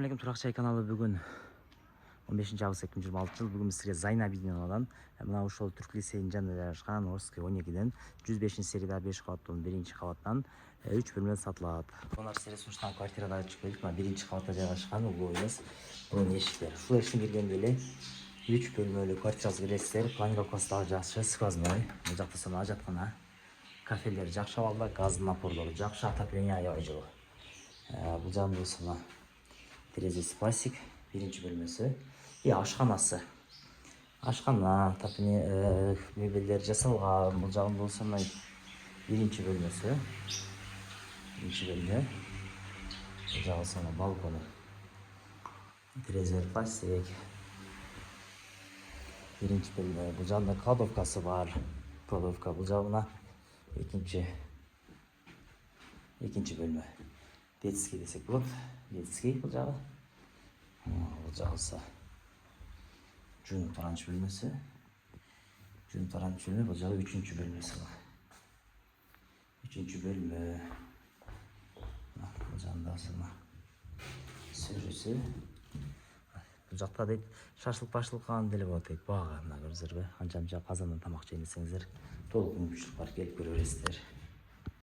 Assalamualaikum Turaqçay kanalı bugün 15 avgust 2026 yıl. Bugün sizге Zayna videodan mына ошол Түрк лицейинин жанында жайгашкан Орский 12ден 105 серияда 5 кабаттуу 1 кабаттан 3 бөлмө сатылат. Конар ресурстан квартирада чыгып келдик. Мына 1 кабатта жайгашкан угол эмес. Бунун эшиктери. Ушул эшиктен киргенде эле 3 бөлмөлүү квартирага киресиздер. Планировкасы дагы жакшы, сквозной. Бул жакта сана жаткана. Кафелер жакшы абалда, газдын напорлору жакшы, отопление аябай жылуу. Бул жагында сана терезесі пластик, биринчи бөлмөсү. И ашканасы. Ашкана, тапыне мебелдер жасалган. Бул жагында болсо мына биринчи бөлмөсү. Биринчи бөлмө. Бул жагы сана балкону. Терезелер пластик. Биринчи бөлмө. Бул жагында кладовкасы бар. Кладовка бул жагына экинчи бөлмө. Детский десек болот. Детский бул жагы. Бул жагысы жуунуп таранчы бөлмөсү. Жуунуп таранчы бөлмө, бул жагы 3-чү бөлмөсү. 3-чү бөлмө. Бул жагында сана сөрүсү. Бул жакта дейт шашлык башлыккан деле болот дейт. Бага мына көрүңүздөр. Канча казандан тамак жейин десеңиздер, толук мүмкүнчүлүк бар, келип көрө бересиздер.